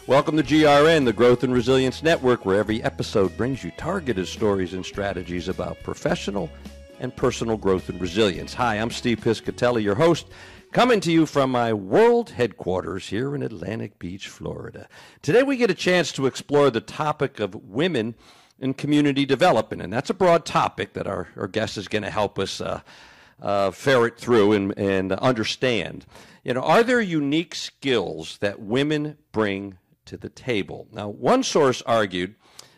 Welcome to GRN, the Growth and Resilience Network, where every episode brings you targeted stories and strategies about professional and personal growth and resilience. Hi, I'm Steve Piscitelli, your host, coming to you from my world headquarters here in Atlantic Beach, Florida. Today we get a chance to explore the topic of women in community development, and that's a broad topic that our guest is going to help us ferret through and understand. You know, are there unique skills that women bring to the table? Now, one source argued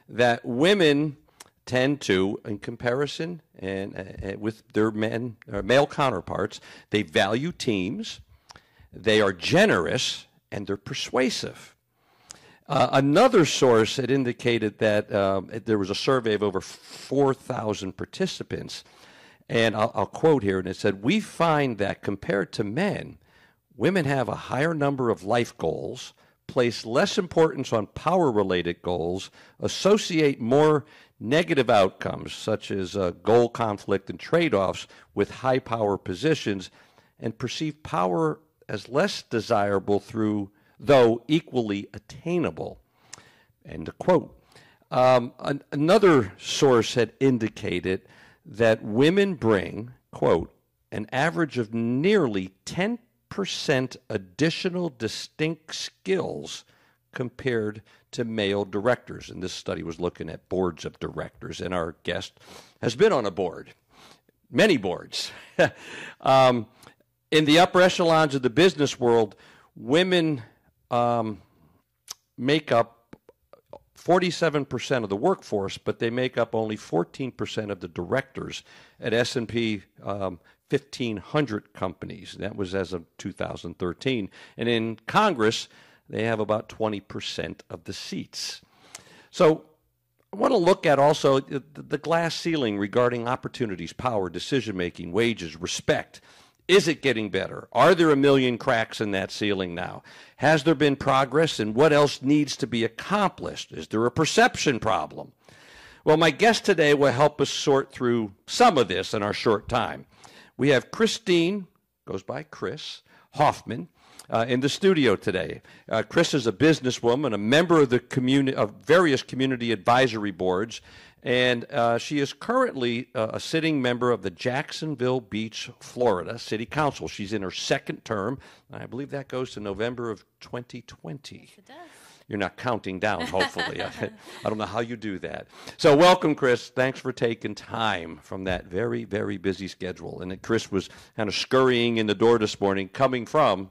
that women tend to, in comparison and with their male counterparts, they value teams, they are generous, and they're persuasive. Another source had indicated that there was a survey of over 4,000 participants, and I'll quote here, and it said, "We find that compared to men, women have a higher number of life goals, place less importance on power-related goals, associate more negative outcomes, such as goal conflict and trade-offs, with high-power positions, and perceive power as less desirable though equally attainable." End of quote. Another source had indicated that women bring, quote, an average of nearly 10% additional distinct skills compared to male directors. And this study was looking at boards of directors, and our guest has been on a board, many boards. In the upper echelons of the business world, women make up 47% of the workforce, but they make up only 14% of the directors at S&P 1,500 companies. That was as of 2013. And in Congress, they have about 20% of the seats. So I want to look at also the glass ceiling regarding opportunities, power, decision-making, wages, respect. Is it getting better? Are there a million cracks in that ceiling now? Has there been progress, and what else needs to be accomplished? Is there a perception problem? Well, my guest today will help us sort through some of this in our short time. We have Christine, goes by Chris, Hoffman, in the studio today. Chris is a businesswoman, a member of of various community advisory boards, and she is currently a sitting member of the Jacksonville Beach, Florida City Council. She's in her second term. I believe that goes to November of 2020. Yes, it does. You're not counting down, hopefully. I don't know how you do that. So welcome, Chris. Thanks for taking time from that very, very busy schedule. And Chris was kind of scurrying in the door this morning, coming from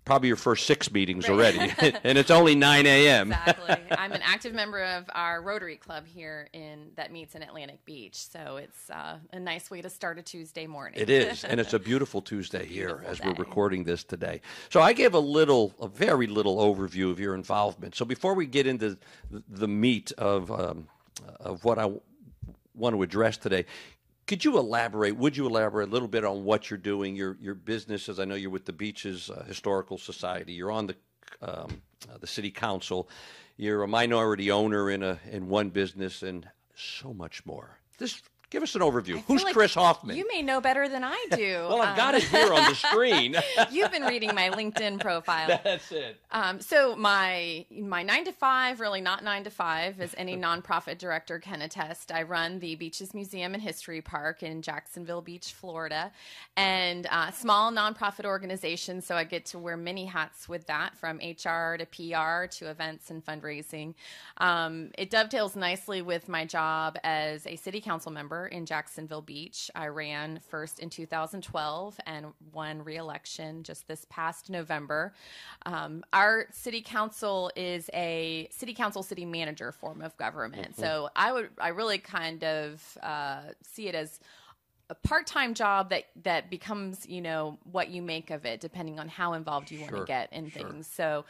probably your first 6 meetings already, and it's only 9 a.m. Exactly. I'm an active member of our Rotary Club here that meets in Atlantic Beach, so it's a nice way to start a Tuesday morning. It is, and it's a beautiful Tuesday here as we're recording this today. So I gave a very little overview of your involvement. So before we get into the meat of what I want to address today, would you elaborate a little bit on what you're doing, your business? As I know you're with the Beaches Historical Society. You're on the city council. You're a minority owner in one business, and so much more. Give us an overview. Who's like Chris Hoffman? You may know better than I do. Well, I've got it here on the screen. You've been reading my LinkedIn profile. That's it. So my 9 to 5, really not 9 to 5, as any nonprofit director can attest. I run the Beaches Museum and History Park in Jacksonville Beach, Florida, and small nonprofit organization. So I get to wear many hats with that, from HR to PR to events and fundraising. It dovetails nicely with my job as a city council member in Jacksonville Beach. I ran first in 2012 and won re-election just this past November. Our city council is a city manager form of government. Mm-hmm. So I really kind of see it as a part-time job that becomes, what you make of it, depending on how involved you want to get in things. So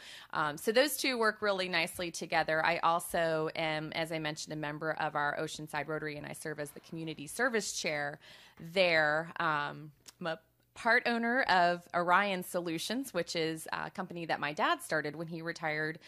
those two work really nicely together. I also am, as I mentioned, a member of our Oceanside Rotary, and I serve as the community service chair there. I'm part owner of Orion Solutions, which is a company that my dad started when he retired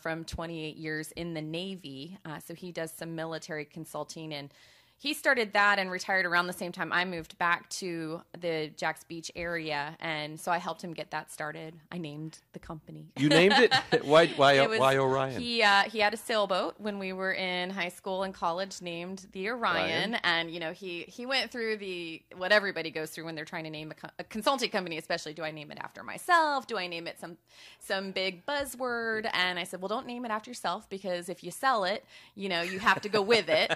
from 28 years in the Navy. So he does some military consulting, and he started that and retired around the same time I moved back to the Jax Beach area, and so I helped him get that started. I named the company. You named it? Why Orion? He had a sailboat when we were in high school and college named the Orion. And he went through what everybody goes through when they're trying to name a consulting company, especially. Do I name it after myself? Do I name it some big buzzword? And I said, well, don't name it after yourself, because if you sell it, you have to go with it.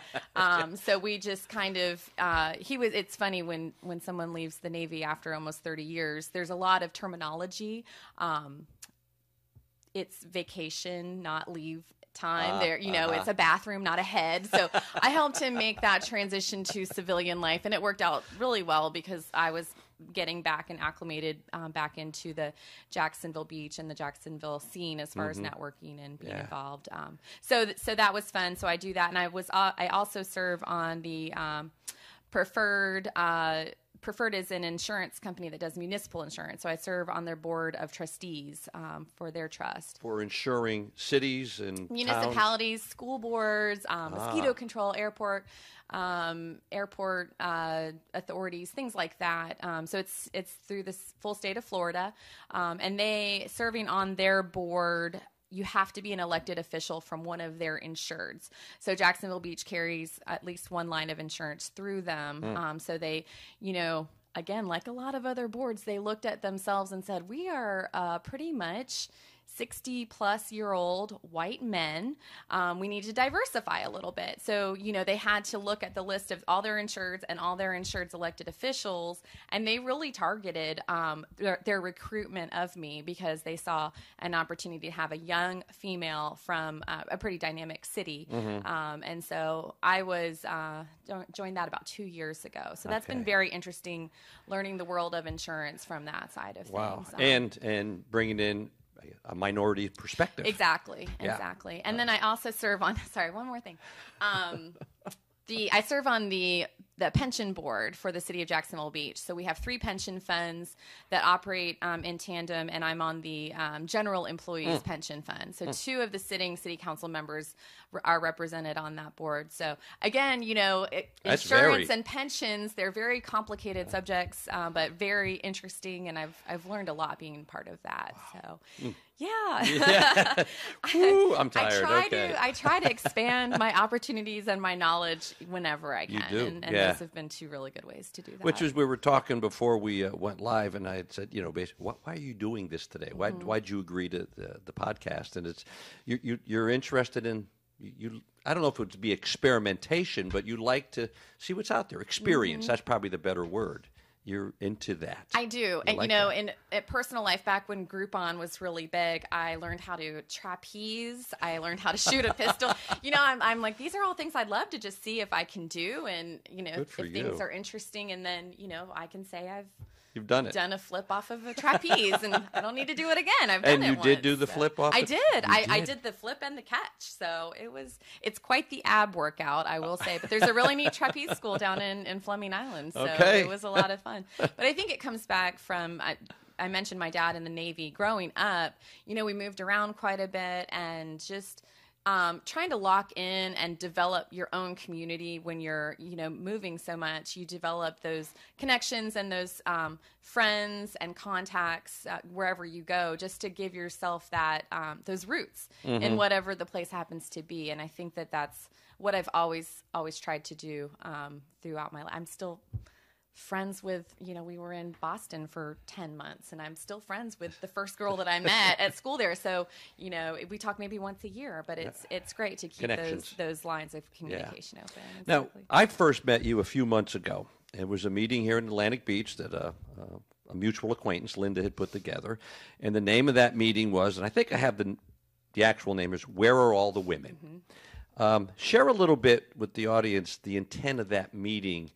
So we just kind of it's funny when someone leaves the Navy after almost 30 years, there's a lot of terminology. It's vacation, not leave time. It's a bathroom, not a head. So I helped him make that transition to civilian life, and it worked out really well because I was getting back and acclimated back into the Jacksonville Beach and the Jacksonville scene as far as networking and being involved. So that was fun. So I do that, and I also serve on the Preferred. Preferred is an insurance company that does municipal insurance. So I serve on their board of trustees for their trust. For insuring cities and municipalities, towns? School boards, mosquito control, airport authorities, things like that. So it's through the full state of Florida. And they, serving on their board, you have to be an elected official from one of their insureds. So Jacksonville Beach carries at least one line of insurance through them. So they, again, like a lot of other boards, they looked at themselves and said, we are pretty much 60-plus-year-old white men. We need to diversify a little bit. So, they had to look at the list of all their insureds and all their insureds elected officials, and they really targeted their recruitment of me because they saw an opportunity to have a young female from a pretty dynamic city. And so I joined that about 2 years ago. So that's been very interesting, learning the world of insurance from that side of things. And bringing in a minority perspective. Exactly. And then I also serve on, one more thing. I serve on the pension board for the city of Jacksonville Beach. So we have 3 pension funds that operate in tandem, and I'm on the general employees pension fund. So 2 of the sitting city council members are represented on that board. So again, insurance and pensions, they're very complicated subjects, but very interesting, and I've learned a lot being part of that. Wow. So yeah. Woo, I'm tired. I try to expand my opportunities and my knowledge whenever I can. You do. And those have been 2 really good ways to do that. Which is, we were talking before we went live, and I had said, basically, why are you doing this today? Why'd you agree to the podcast? And it's you're interested in I don't know if it would be experimentation, but you like to see what's out there. Experience. That's probably the better word. You're into that. I do. And, in personal life, back when Groupon was really big, I learned how to trapeze. I learned how to shoot a pistol. I'm like, these are all things I'd love to just see if I can do. And, if things are interesting. And then, I can say You've done it. Done a flip off of a trapeze, and I don't need to do it again. I've done it once. And you did do the flip off? I did. I did the flip and the catch. So it's quite the ab workout, I will say. But there's a really neat trapeze school down in Fleming Island. So it was a lot of fun. But I think it comes back from, I mentioned my dad in the Navy. Growing up, we moved around quite a bit, and just trying to lock in and develop your own community when you're, moving so much. You develop those connections and those friends and contacts wherever you go, just to give yourself that those roots in whatever the place happens to be. And I think that that's what I've always tried to do throughout my life. I'm still friends with, we were in Boston for 10 months, and I'm still friends with the first girl that I met at school there. So, we talk maybe once a year, but it's great to keep those lines of communication open. Exactly. Now, I first met you a few months ago. It was a meeting here in Atlantic Beach that a mutual acquaintance, Linda, had put together. And the name of that meeting was, and I think I have the actual name is, Where Are All the Women? Share a little bit with the audience the intent of that meeting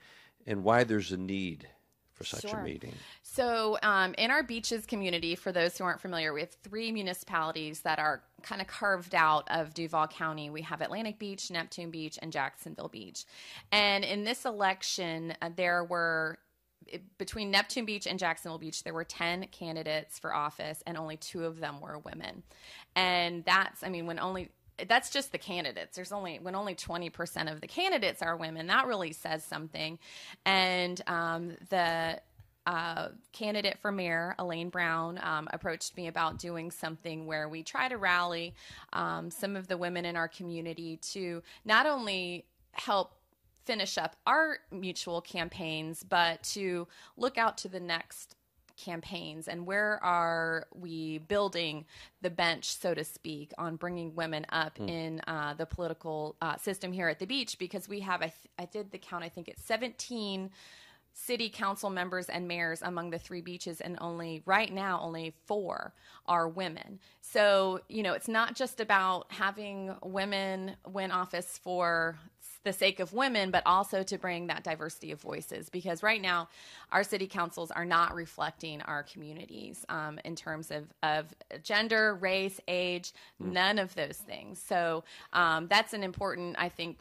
and why there's a need for such a meeting. So in our beaches community, for those who aren't familiar, we have 3 municipalities that are kind of carved out of Duval County. We have Atlantic Beach, Neptune Beach, and Jacksonville Beach. And in this election, there were between Neptune Beach and Jacksonville Beach, there were 10 candidates for office, and only 2 of them were women. And that's, I mean, that's just the candidates. When only 20% of the candidates are women, that really says something. And the candidate for mayor, Elaine Brown, approached me about doing something where we try to rally some of the women in our community to not only help finish up our mutual campaigns, but to look out to the next campaigns and where are we building the bench, so to speak, on bringing women up in the political system here at the beach, because we have, I did the count, I think it's 17 city council members and mayors among the 3 beaches, and right now only 4 are women. So, it's not just about having women win office for the sake of women, but also to bring that diversity of voices, because right now our city councils are not reflecting our communities in terms of gender, race, age, none of those things. So that's an important, I think,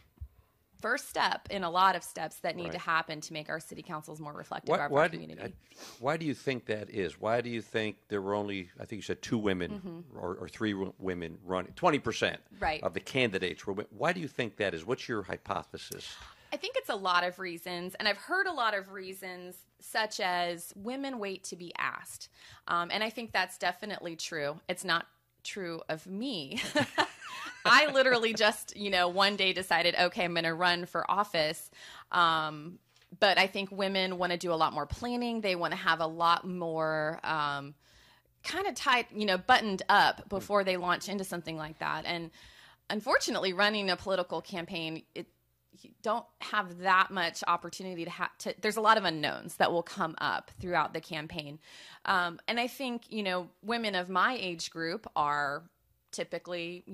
first step in a lot of steps that need to happen to make our city councils more reflective of our community. Why do you think that is? Why do you think there were only, I think you said 2 women or 3 women running, 20% of the candidates were women? Why do you think that is? What's your hypothesis? I think it's a lot of reasons, and I've heard a lot of reasons such as women wait to be asked. And I think that's definitely true. It's not true of me. I literally just, one day decided, okay, I'm going to run for office. But I think women want to do a lot more planning. They want to have a lot more kind of tight, buttoned up before they launch into something like that. And unfortunately, running a political campaign, you don't have that much opportunity to there's a lot of unknowns that will come up throughout the campaign. And I think, women of my age group are typically,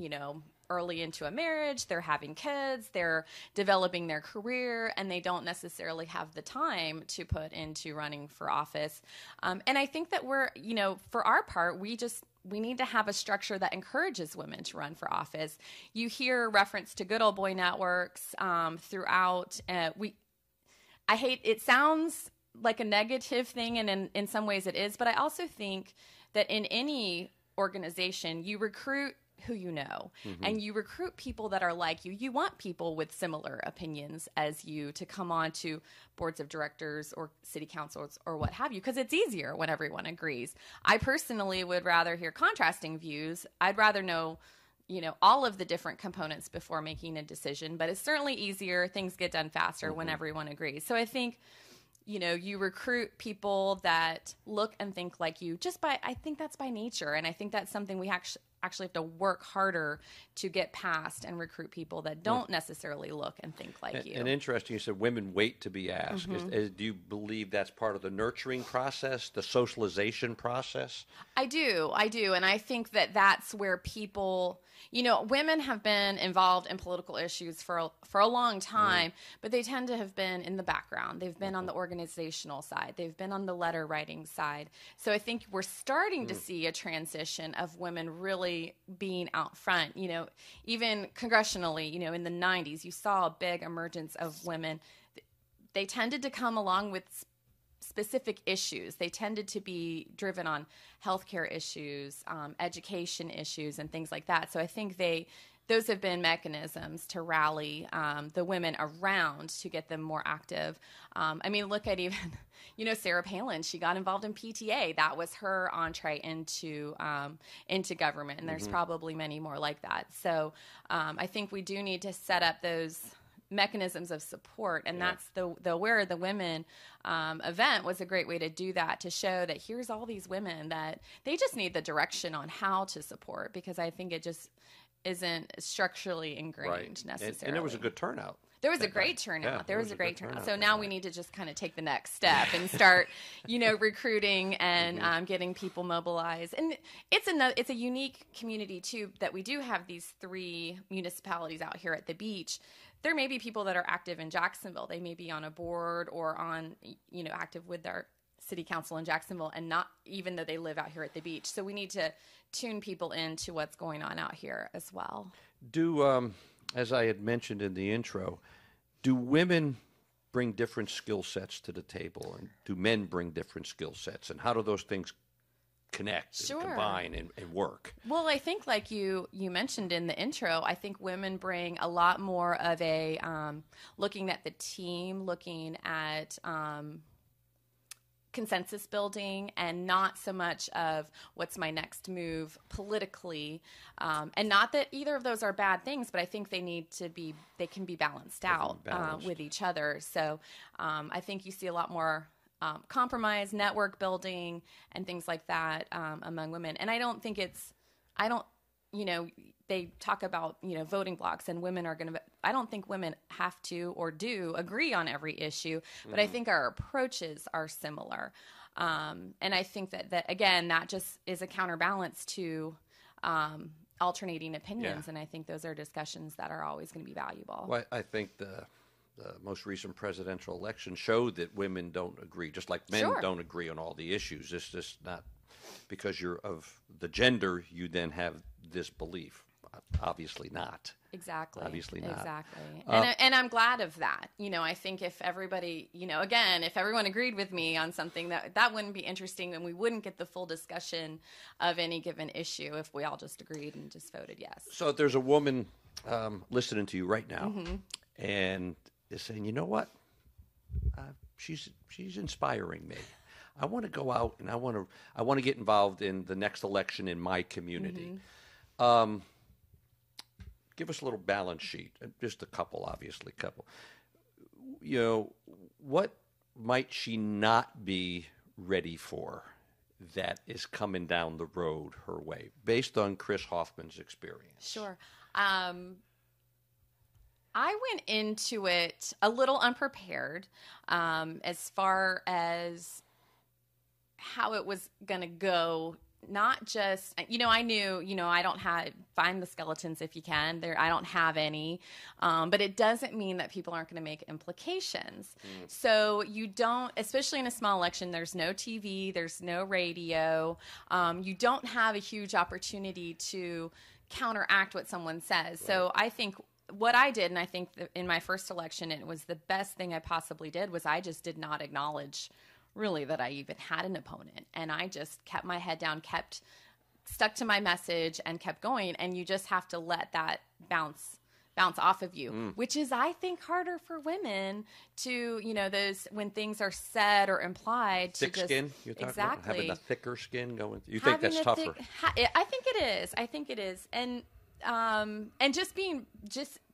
early into a marriage, they're having kids, they're developing their career, and they don't necessarily have the time to put into running for office. And I think that we're, for our part, we need to have a structure that encourages women to run for office. You hear reference to good old boy networks throughout. It sounds like a negative thing, and in some ways it is, but I also think that in any organization, you recruit who you know, and you recruit people that are like you. You want people with similar opinions as you to come on to boards of directors or city councils or what have you, because it's easier when everyone agrees. I personally would rather hear contrasting views. I'd rather know, all of the different components before making a decision, but it's certainly easier. Things get done faster when everyone agrees. So I think, you recruit people that look and think like you I think that's by nature. And I think that's something we actually have to work harder to get past and recruit people that don't necessarily look and think like you. And interesting, you said women wait to be asked. Do you believe that's part of the nurturing process, the socialization process? I do. And I think that that's where people, women have been involved in political issues for a long time, but they tend to have been in the background. They've been on the organizational side. They've been on the letter writing side. So I think we're starting to see a transition of women really being out front. Even congressionally, in the 90s, you saw a big emergence of women. They tended to come along with specific issues. They tended to be driven on healthcare issues, education issues, and things like that. So I think those have been mechanisms to rally the women around to get them more active. Look at even, Sarah Palin. She got involved in PTA. That was her entree into government, and there's probably many more like that. So I think we do need to set up those mechanisms of support, and that's the Where Are the Women event was a great way to do that, to show that here's all these women that they just need the direction on how to support, because I think it just isn't structurally ingrained necessarily. And there was a good turnout. There was a great turnout. Yeah, there was a great turnout. So now we need to just kind of take the next step and start, recruiting and getting people mobilized. And it's a unique community too, that we do have these 3 municipalities out here at the beach. There may be people that are active in Jacksonville. They may be on a board or on, active with their city council in Jacksonville, and not even though they live out here at the beach. So we need to tune people into what's going on out here as well. Do, as I had mentioned in the intro, do women bring different skill sets to the table, and do men bring different skill sets, and how do those things connect and combine and work? Well, I think like you mentioned in the intro, I think women bring a lot more of a looking at the team, looking at consensus building, and not so much of what's my next move politically. And not that either of those are bad things, but I think they can be balanced out with each other. So I think you see a lot more compromise, network building, and things like that among women. And I don't, they talk about, voting blocks, and women are I don't think women have to or do agree on every issue, but I think our approaches are similar. And I think that again, that just is a counterbalance to alternating opinions. And I think those are discussions that are always going to be valuable. Well, I think the most recent presidential election showed that women don't agree, just like men don't agree on all the issues. It's just not because you're of the gender, you then have this belief. Obviously not. Exactly. Obviously not. Exactly. And I'm glad of that. I think if everybody, again, if everyone agreed with me on something, that wouldn't be interesting, and we wouldn't get the full discussion of any given issue if we all just agreed and just voted yes. So if there's a woman listening to you right now and is saying, you know what, she's inspiring me. I want to go out and I want to get involved in the next election in my community. Give us a little balance sheet, just a couple. What might she not be ready for that is coming down the road her way, based on Chris Hoffman's experience? Sure. I went into it a little unprepared as far as how it was going to go. Not just, I knew, I don't find the skeletons if you can. I don't have any. But it doesn't mean that people aren't going to make implications. So you don't, especially in a small election, there's no TV, there's no radio. You don't have a huge opportunity to counteract what someone says. Right. So I think what I did, and I think in my first election, it was the best thing I possibly did, was I just did not acknowledge really that I even had an opponent. And I just kept my head down, stuck to my message, and kept going. And you just have to let that bounce off of you, which is, I think, harder for women to, those, when things are said or implied. Thick skin, you're talking about? Having a thicker skin going through. You think Having that's tougher? I think it is. And just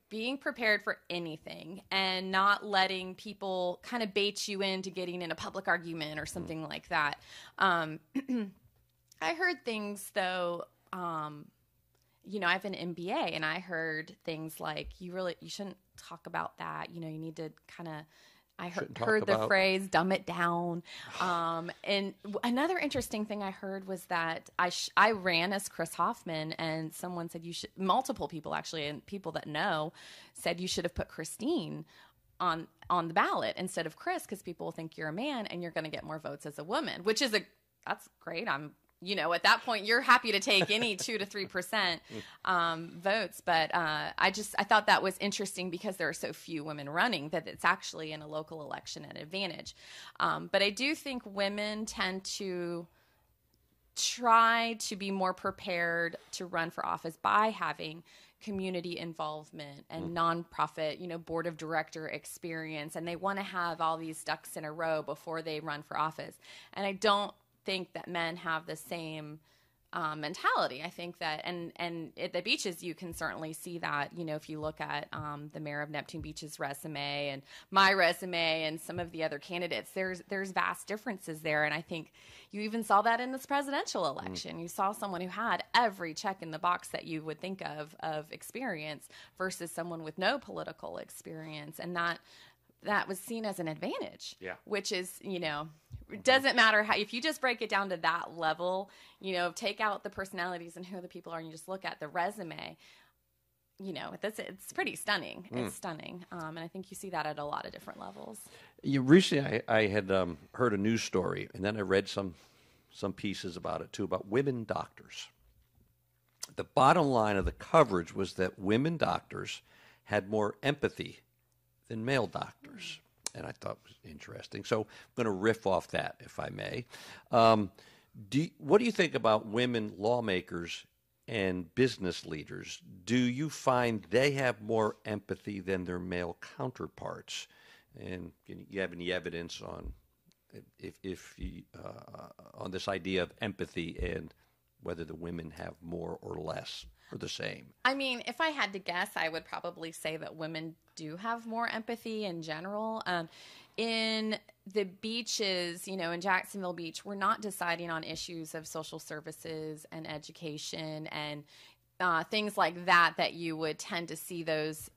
being prepared for anything, and not letting people kind of bait you into getting in a public argument or something like that. I heard things though, I have an MBA, and I heard things like, you shouldn't talk about that. You need to kind of, I heard the phrase, dumb it down. And another interesting thing I heard was that I ran as Chris Hoffman, and someone said multiple people actually, and people that know, said you should have put Christine on the ballot instead of Chris, because people will think you're a man and you're going to get more votes as a woman, which is that's great. At that point, you're happy to take any 2 to 3% votes. But I thought that was interesting, because there are so few women running, that it's actually in a local election an advantage. But I do think women tend to try to be more prepared to run for office by having community involvement and nonprofit, board of director experience. And they want to have all these ducks in a row before they run for office. And I don't think that men have the same mentality. I think that, and at the beaches, you can certainly see that, if you look at the mayor of Neptune Beach's resume and my resume and some of the other candidates, there's vast differences there. And I think you even saw that in this presidential election. You saw someone who had every check in the box that you would think of experience, versus someone with no political experience. And that was seen as an advantage, which is, it doesn't matter how, if you just break it down to that level, take out the personalities and who the people are, and you just look at the resume, it's pretty stunning. It's stunning. And I think you see that at a lot of different levels. Recently, I had heard a news story, and then I read some pieces about it too, about women doctors. The bottom line of the coverage was that women doctors had more empathy than male doctors. and I thought was interesting. So I'm going to riff off that, if I may. What do you think about women lawmakers and business leaders? Do you find they have more empathy than their male counterparts? And you have any evidence on if you, on this idea of empathy and whether the women have more or less or the same? I mean, if I had to guess, I would probably say that women do have more empathy in general. In the beaches, in Jacksonville Beach, we're not deciding on issues of social services and education and things like that you would tend to see those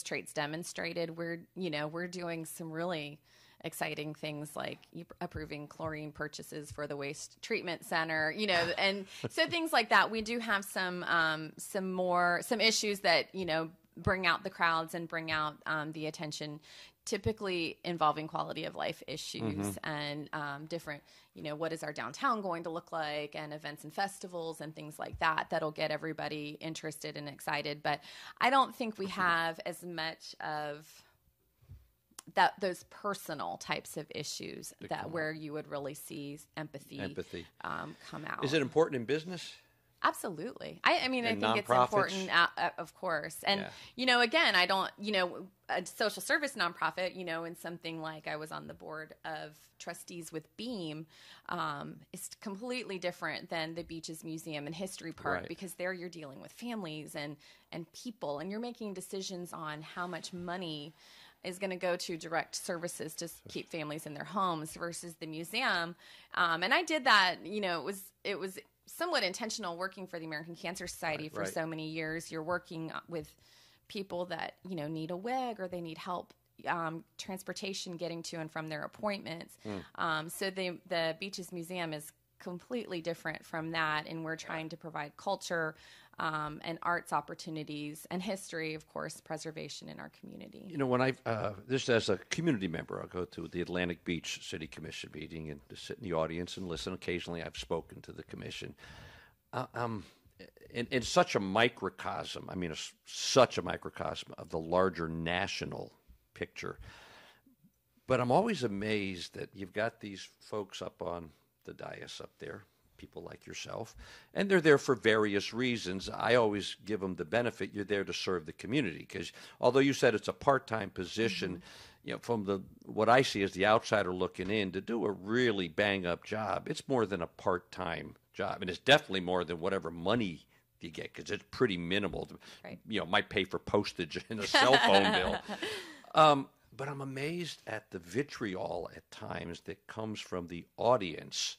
traits demonstrated. We're doing some really exciting things like approving chlorine purchases for the waste treatment center, and so things like that. We do have some issues that, bring out the crowds and bring out the attention, typically involving quality of life issues and different, what is our downtown going to look like, and events and festivals and things like that'll get everybody interested and excited. But I don't think we have as much of those personal types of issues where you would really see empathy come out. Is it important in business? Absolutely. I mean, And I think it's nonprofits? important, of course. And, again, I don't, a social service nonprofit, in something like I was on the board of trustees with Beam, is completely different than the Beaches Museum and History Park, Right. because there you're dealing with families and people, and you're making decisions on how much money is going to go to direct services to keep families in their homes versus the museum. And I did that, it was somewhat intentional, working for the American Cancer Society for so many years. You're working with people that, need a wig or they need help transportation getting to and from their appointments. So the Beaches Museum is completely different from that, and we're trying to provide culture and arts opportunities and history, of course, preservation in our community. When just as a community member, I'll go to the Atlantic Beach City Commission meeting and just sit in the audience and listen. Occasionally I've spoken to the commission. In such a microcosm, such a microcosm of the larger national picture. But I'm always amazed that you've got these folks up on the dais up there, people like yourself, and they're there for various reasons. I always give them the benefit you're there to serve the community, because although you said it's a part-time position, from what I see as the outsider looking in, to do a really bang-up job, it's more than a part-time job, and it's definitely more than whatever money you get, because it's pretty minimal. Right. Might pay for postage and a cell phone bill. But I'm amazed at the vitriol at times that comes from the audience.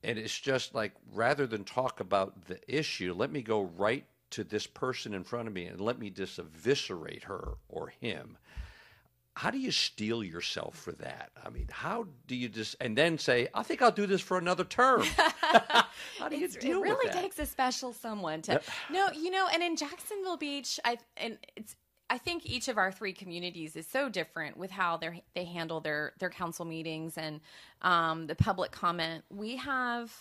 And it's just like, rather than talk about the issue, let me go right to this person in front of me and let me just eviscerate her or him. How do you steel yourself for that? How do you and then say, I think I'll do this for another term? How do you deal with that? It really takes a special someone to, and in Jacksonville Beach, I think each of our three communities is so different with how they handle their council meetings and the public comment. We have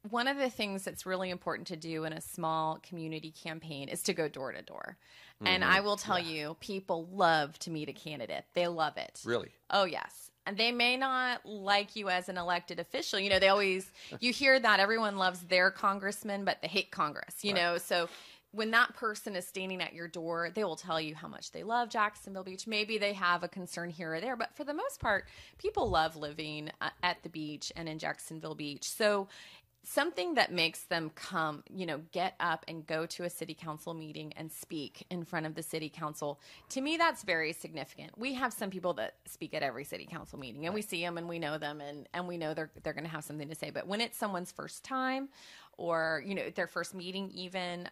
one of the things that's really important to do in a small community campaign is to go door to door. And I will tell you, people love to meet a candidate. They love it. Really? Oh, yes. And they may not like you as an elected official. They always, you hear that everyone loves their congressman, but they hate Congress, so when that person is standing at your door, they will tell you how much they love Jacksonville Beach. Maybe they have a concern here or there, but for the most part, people love living at the beach and in Jacksonville Beach. So something that makes them come, get up and go to a city council meeting and speak in front of the city council, to me, that's very significant. We have some people that speak at every city council meeting, and we see them and we know them, and we know they're going to have something to say. But when it's someone's first time or, their first meeting even,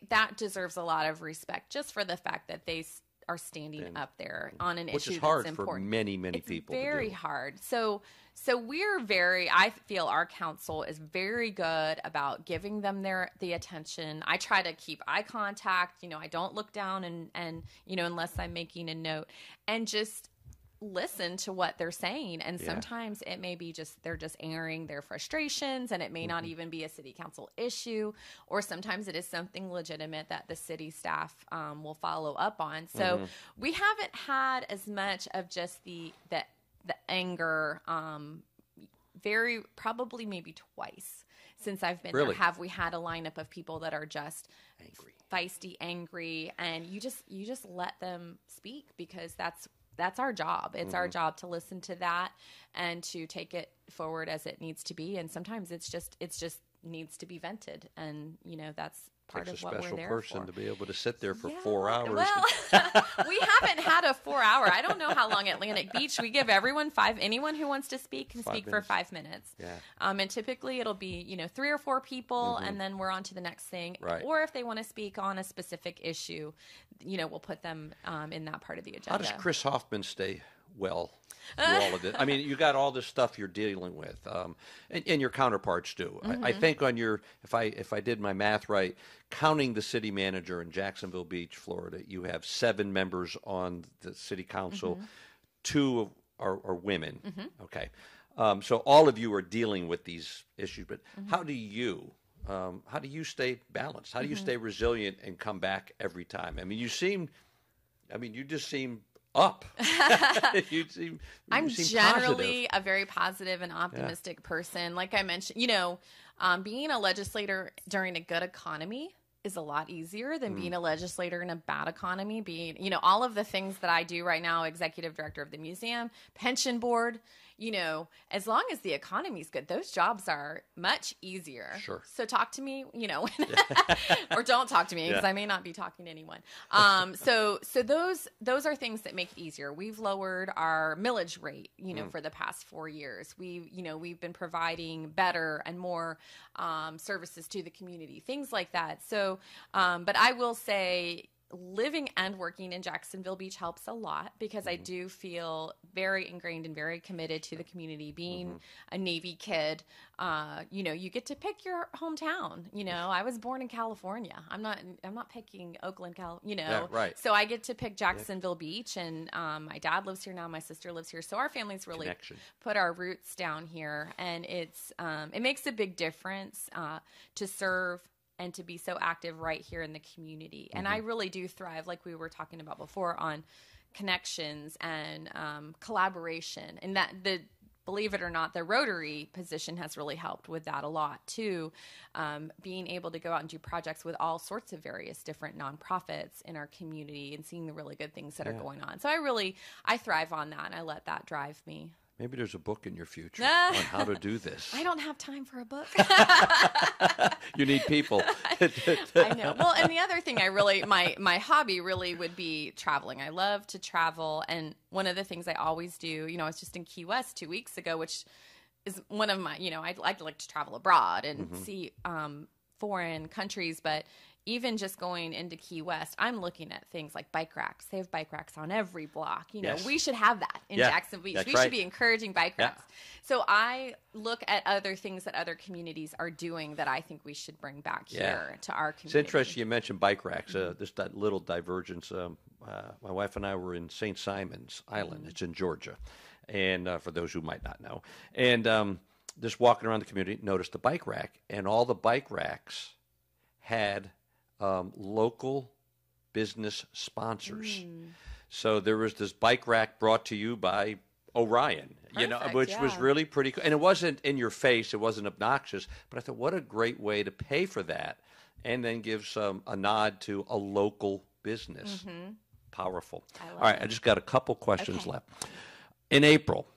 that deserves a lot of respect, just for the fact that they are standing up there on an issue that's important. Which is hard for many people to do. It's very hard. So I feel our council is very good about giving them the attention. I try to keep eye contact. I don't look down and unless I'm making a note, and just listen to what they're saying, and Yeah. sometimes it may be just they're just airing their frustrations, and it may not even be a city council issue, or sometimes it is something legitimate that the city staff will follow up on. So we haven't had as much of just the anger, very probably maybe twice since I've been Really? there. Have we had a lineup of people that are just Angry. feisty, angry, and you just let them speak, because that's our job. It's our job to listen to that and to take it forward as it needs to be. And sometimes it's just needs to be vented. And, that's part Takes of a what we're special there person for. to be able to sit there for Yeah, 4 hours. Well, we haven't had a 4 hour. I don't know how long Atlantic Beach. We give everyone anyone who wants to speak can 5 speak minutes. for 5 minutes. Yeah. And typically it'll be, 3 or 4 people, and then we're on to the next thing. Right. Or if they want to speak on a specific issue, we'll put them in that part of the agenda. How does Chris Hoffman stay well through all of this? I mean, you got all this stuff you're dealing with, and your counterparts do. I think on your, if I did my math right, counting the city manager in Jacksonville Beach, Florida, you have 7 members on the city council. 2 are women. Okay, so all of you are dealing with these issues. But how do you stay balanced? How do you stay resilient and come back every time? I mean, you just seem up. I'm seem generally positive. a very positive and optimistic person. Like I mentioned, being a legislator during a good economy is a lot easier than being a legislator in a bad economy. Being, all of the things that I do right now, executive director of the museum, pension board, as long as the economy's good, those jobs are much easier. Sure. So talk to me, or don't talk to me, because I may not be talking to anyone. So those are things that make it easier. We've lowered our millage rate, for the past 4 years. We've been providing better and more services to the community, things like that. So, but I will say, living and working in Jacksonville Beach helps a lot, because I do feel very ingrained and very committed to the community. Being a Navy kid, you get to pick your hometown. I was born in California. I'm not picking Oakland, Yeah, right. So I get to pick Jacksonville Beach, and my dad lives here now. My sister lives here. So our family's really Connection. put our roots down here, and it makes a big difference to serve and to be so active right here in the community. And I really do thrive, like we were talking about before, on connections and collaboration. And believe it or not, the Rotary position has really helped with that a lot too. Being able to go out and do projects with all sorts of various different nonprofits in our community and seeing the really good things that are going on. So I thrive on that, and I let that drive me. Maybe there's a book in your future on how to do this. I don't have time for a book. You need people. I know. Well, and the other thing my hobby really would be traveling. I love to travel. And one of the things I always do, I was just in Key West 2 weeks ago, which is one of my, I like to travel abroad and see foreign countries. But even just going into Key West, I'm looking at things like bike racks. They have bike racks on every block. Yes. We should have that in Jacksonville Beach. That's We right. should be encouraging bike racks. So I look at other things that other communities are doing that I think we should bring back here to our community. It's interesting you mentioned bike racks. This that little divergence. My wife and I were in St. Simon's Island. It's in Georgia. And for those who might not know. And just walking around the community, noticed the bike rack. And all the bike racks had local business sponsors. So there was this bike rack brought to you by Orion, Perfect, which was really pretty cool. And it wasn't in your face, it wasn't obnoxious, but I thought, what a great way to pay for that and then give a nod to a local business. Powerful. All right, I just got a couple questions left. In April,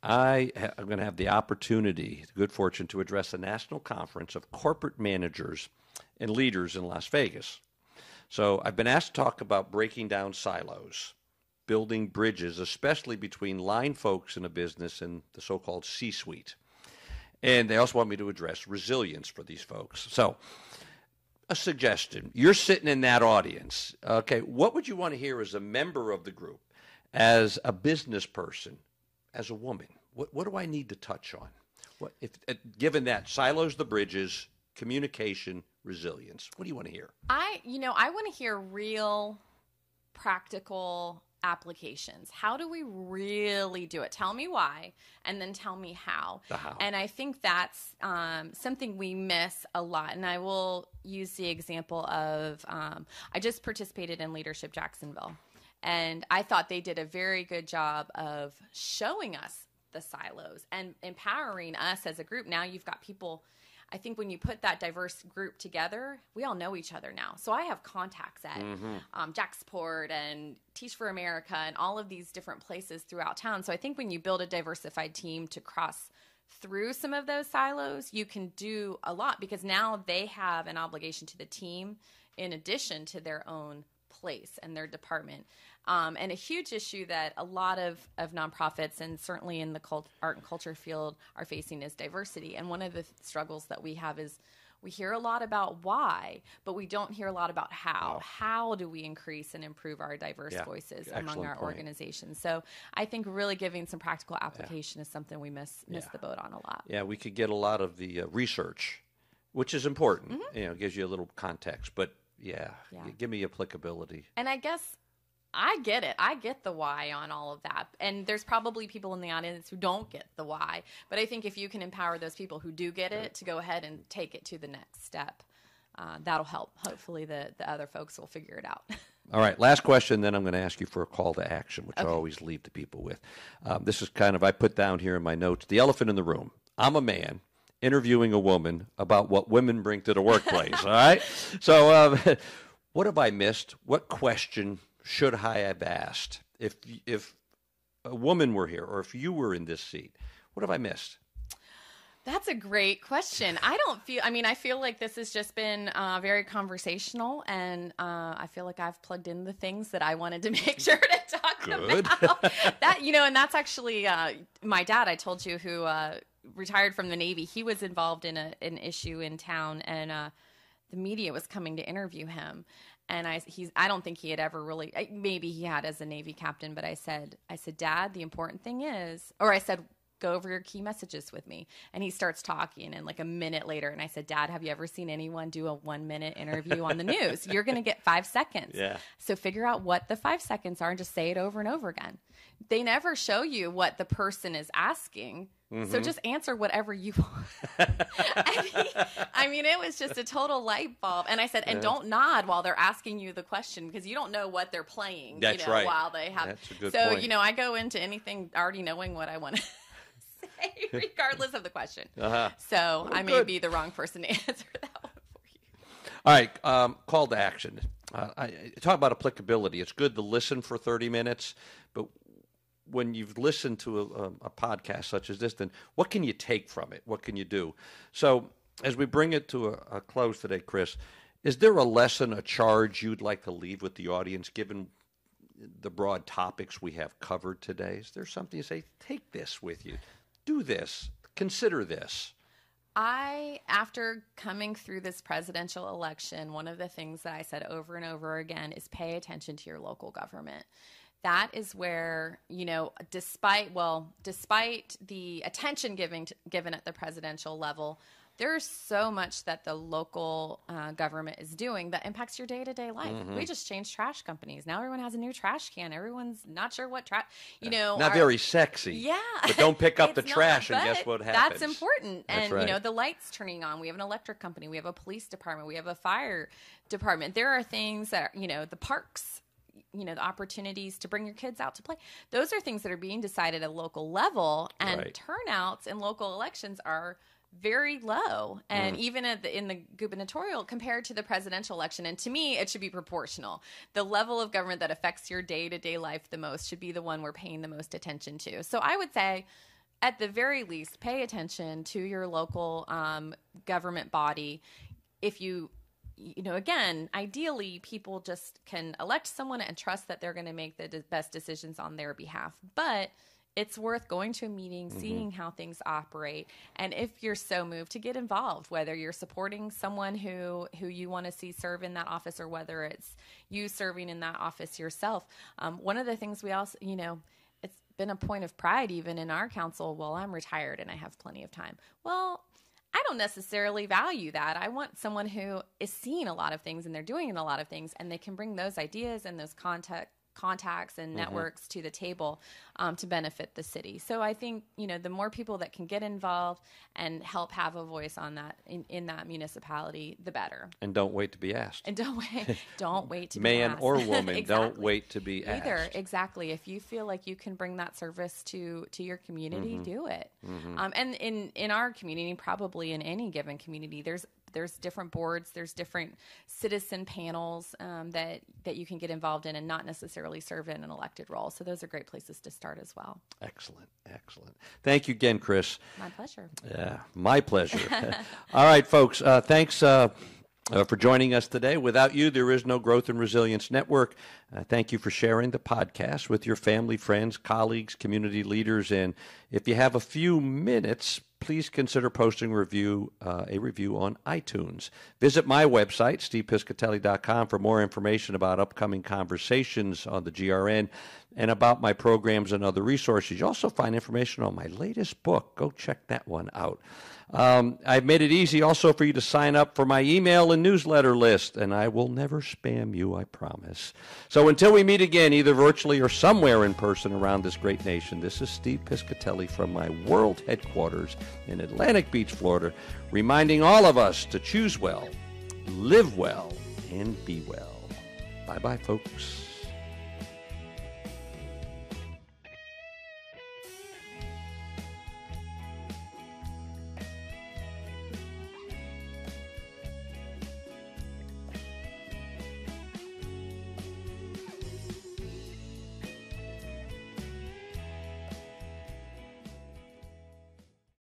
I'm going to have the opportunity, the good fortune, to address a national conference of corporate managers and leaders in Las Vegas. So I've been asked to talk about breaking down silos, building bridges, especially between line folks in a business and the so-called C-suite. And they also want me to address resilience for these folks. So a suggestion. You're sitting in that audience. Okay, what would you want to hear as a member of the group, as a business person, as a woman? What do I need to touch on? Given that silos the bridges, communication, resilience. What do you want to hear? I want to hear real, practical applications. How do we really do it? Tell me why, and then tell me how. The how. And I think that's something we miss a lot. And I will use the example of I just participated in Leadership Jacksonville, and I thought they did a very good job of showing us the silos and empowering us as a group. Now you've got people. I think when you put that diverse group together, we all know each other now. So I have contacts at Jacksport and Teach for America and all of these different places throughout town. So I think when you build a diversified team to cross through some of those silos, you can do a lot, because now they have an obligation to the team in addition to their own place and their department. And a huge issue that a lot of nonprofits, and certainly in the art and culture field, are facing is diversity. And one of the struggles that we have is we hear a lot about why, but we don't hear a lot about how. How do we increase and improve our diverse voices among our organizations? So I think really giving some practical application is something we miss the boat on a lot. Yeah, we could get a lot of the research, which is important. You know, gives you a little context, but give me applicability. And I guess I get it. I get the why on all of that. And there's probably people in the audience who don't get the why. But I think if you can empower those people who do get it to go ahead and take it to the next step, that'll help. Hopefully the other folks will figure it out. All right, last question, then I'm going to ask you for a call to action, which I always leave the people with. This is kind of, I put down here in my notes, the elephant in the room. I'm a man interviewing a woman about what women bring to the workplace, all right? So what have I missed? What question should I have asked if a woman were here, or if you were in this seat? What have I missed? That's a great question. I feel like this has just been very conversational, and I feel like I've plugged in the things that I wanted to make sure to talk about. That, and that's actually my dad, I told you, who retired from the Navy. He was involved in an issue in town, and the media was coming to interview him. And I don't think he had ever really, maybe he had as a Navy captain, but I said, Dad, the important thing is, or I said, go over your key messages with me. And he starts talking, and like a minute later, and I said, Dad, have you ever seen anyone do a 1-minute interview on the news? You're going to get 5 seconds. Yeah. So figure out what the 5 seconds are and just say it over and over again. They never show you what the person is asking. So just answer whatever you want. It was just a total light bulb. And I said, and don't nod while they're asking you the question, because you don't know what they're playing. That's right. While they have. That's a good point. I go into anything already knowing what I want to say, regardless of the question. So I may be the wrong person to answer that one for you. All right, call to action. Talk about applicability. It's good to listen for 30 minutes, but when you've listened to a podcast such as this, then what can you take from it? What can you do? So as we bring it to a close today, Chris, is there a lesson, a charge you'd like to leave with the audience, given the broad topics we have covered today? Is there something you say, take this with you, do this, consider this? After coming through this presidential election, one of the things that I said over and over again is pay attention to your local government. That is where, despite the attention given at the presidential level, there's so much that the local government is doing that impacts your day-to-day life. We just changed trash companies. Now everyone has a new trash can. Everyone's not sure what trash, Not very sexy. Yeah. But don't pick up the trash and guess what happens. That's important. That's and, right. The lights turning on. We have an electric company. We have a police department. We have a fire department. There are things that, the parks, the opportunities to bring your kids out to play. Those are things that are being decided at a local level, and turnouts in local elections are very low, and even in the gubernatorial compared to the presidential election. And to me, it should be proportional. The level of government that affects your day-to-day life the most should be the one we're paying the most attention to. So I would say, at the very least, pay attention to your local government body. If you again, ideally, people just can elect someone and trust that they're going to make the best decisions on their behalf. But it's worth going to a meeting, seeing how things operate, and if you're so moved, to get involved, whether you're supporting someone who you want to see serve in that office, or whether it's you serving in that office yourself. One of the things we also, it's been a point of pride even in our council, well, I'm retired and I have plenty of time. Well, I don't necessarily value that. I want someone who is seeing a lot of things and they're doing a lot of things, and they can bring those ideas and those contacts and networks to the table to benefit the city. So I think, the more people that can get involved and help have a voice on that in that municipality, the better. And don't wait to be asked. And don't wait to be Man asked. or woman, Exactly. don't wait to be asked. Either, exactly. If you feel like you can bring that service to your community, do it. And in our community, probably in any given community, there's different boards, there's different citizen panels that you can get involved in and not necessarily serve in an elected role. So those are great places to start as well. Excellent. Thank you again, Chris. My pleasure. Yeah, my pleasure. All right, folks, thanks for joining us today. Without you, there is no Growth and Resilience Network. Thank you for sharing the podcast with your family, friends, colleagues, community leaders. And if you have a few minutes, please consider posting a review on iTunes. Visit my website, stevepiscitelli.com, for more information about upcoming conversations on the GRN and about my programs and other resources. You also find information on my latest book. Go check that one out. I've made it easy also for you to sign up for my email and newsletter list, and I will never spam you, I promise. So until we meet again, either virtually or somewhere in person around this great nation, this is Steve Piscitelli from my world headquarters in Atlantic Beach, Florida, reminding all of us to choose well, live well, and be well. Bye-bye, folks.